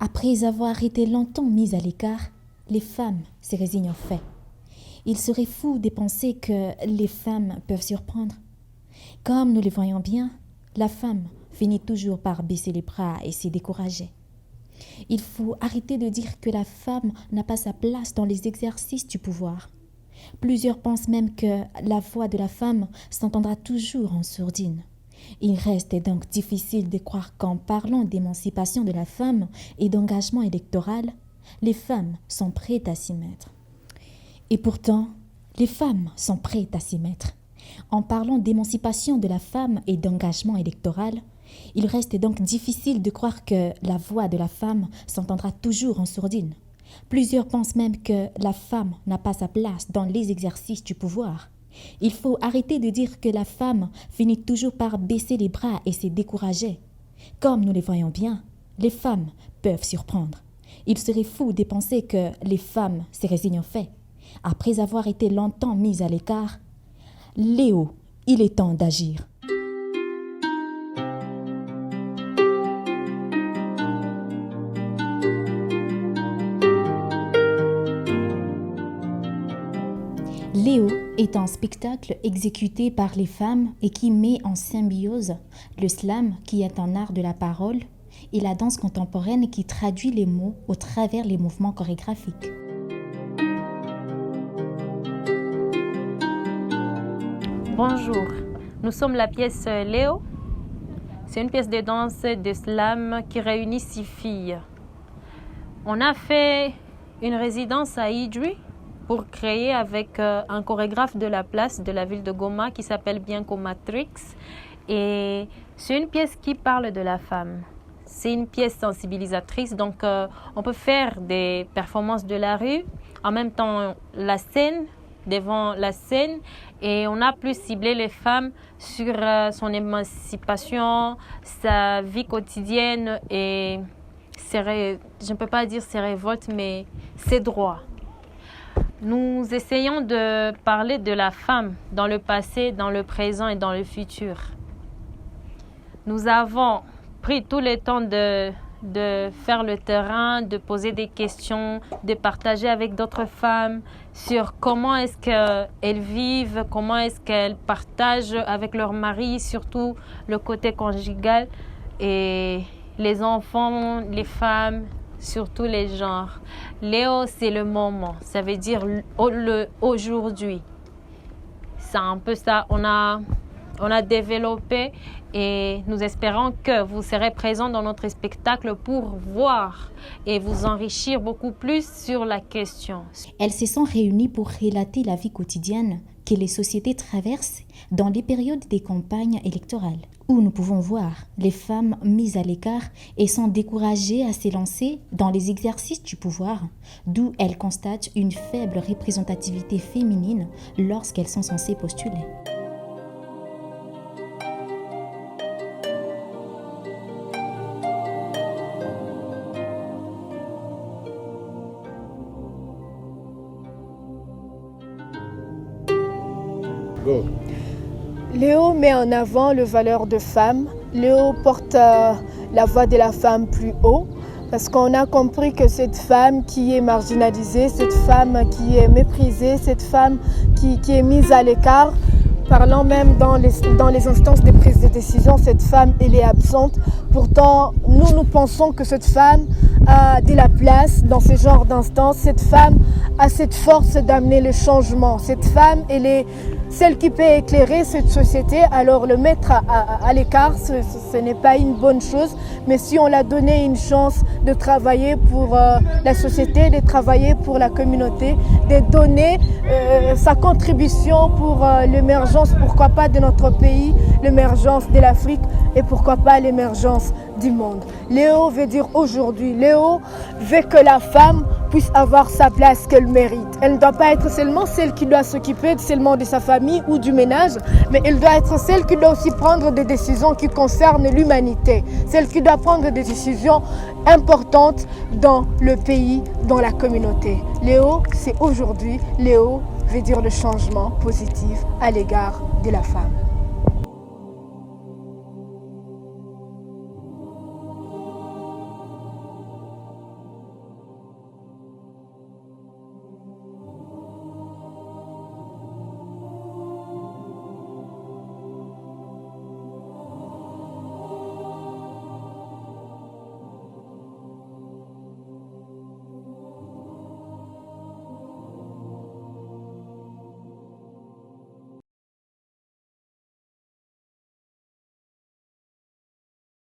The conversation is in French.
Après avoir été longtemps mises à l'écart, les femmes se résignent au fait. Il serait fou de penser que les femmes peuvent surprendre. Comme nous le voyons bien, la femme finit toujours par baisser les bras et se décourager. Il faut arrêter de dire que la femme n'a pas sa place dans les exercices du pouvoir. Plusieurs pensent même que la voix de la femme s'entendra toujours en sourdine. Il reste donc difficile de croire qu'en parlant d'émancipation de la femme et d'engagement électoral, les femmes sont prêtes à s'y mettre. Et pourtant, les femmes sont prêtes à s'y mettre. En parlant d'émancipation de la femme et d'engagement électoral, il reste donc difficile de croire que la voix de la femme s'entendra toujours en sourdine. Plusieurs pensent même que la femme n'a pas sa place dans les exercices du pouvoir. Il faut arrêter de dire que la femme finit toujours par baisser les bras et se décourager. Comme nous le voyons bien, les femmes peuvent surprendre. Il serait fou de penser que les femmes se résignent au fait. Après avoir été longtemps mises à l'écart, Léo, il est temps d'agir. Léo est un spectacle exécuté par les femmes et qui met en symbiose le slam, qui est un art de la parole, et la danse contemporaine qui traduit les mots au travers les mouvements chorégraphiques. Bonjour, nous sommes la pièce Léo. C'est une pièce de danse de slam qui réunit 6 filles. On a fait une résidence à Idri pour créer avec un chorégraphe de la place de la ville de Goma qui s'appelle Bianco Matrix. Et c'est une pièce qui parle de la femme. C'est une pièce sensibilisatrice, donc on peut faire des performances de la rue, en même temps la scène, devant la scène, et on a plus ciblé les femmes sur son émancipation, sa vie quotidienne et je ne peux pas dire ses révoltes, mais ses droits. Nous essayons de parler de la femme dans le passé, dans le présent et dans le futur. Nous avons pris tout le temps de faire le terrain, de poser des questions, de partager avec d'autres femmes sur comment est-ce qu'elles vivent, comment est-ce qu'elles partagent avec leur mari, surtout le côté conjugal, et les enfants, les femmes, surtout les genres. Léo, c'est le moment, ça veut dire aujourd'hui. C'est un peu ça, on a développé et nous espérons que vous serez présents dans notre spectacle pour voir et vous enrichir beaucoup plus sur la question. Elles se sont réunies pour relater la vie quotidienne que les sociétés traversent dans les périodes des campagnes électorales, où nous pouvons voir les femmes mises à l'écart et sont découragées à s'élancer dans les exercices du pouvoir, d'où elles constatent une faible représentativité féminine lorsqu'elles sont censées postuler. Léo met en avant les valeurs de femme. Léo porte la voix de la femme plus haut parce qu'on a compris que cette femme qui est marginalisée, cette femme qui est méprisée, cette femme qui est mise à l'écart, parlant même dans les instances de prise de décision, cette femme, elle est absente. Pourtant, nous pensons que cette femme a de la place dans ce genre d'instances. Cette femme a cette force d'amener le changement. Cette femme, elle est celle qui peut éclairer cette société. Alors le mettre à l'écart, ce n'est pas une bonne chose. Mais si on l'a donné une chance de travailler pour la société, de travailler pour la communauté, de donner sa contribution pour l'émergence, pourquoi pas de notre pays, l'émergence de l'Afrique et pourquoi pas l'émergence du monde. Léo veut dire aujourd'hui. Léo veut que la femme puisse avoir sa place qu'elle mérite. Elle ne doit pas être seulement celle qui doit s'occuper seulement de sa famille ou du ménage, mais elle doit être celle qui doit aussi prendre des décisions qui concernent l'humanité, celle qui doit prendre des décisions importantes dans le pays, dans la communauté. Léo, c'est aujourd'hui. Léo veut dire le changement positif à l'égard de la femme.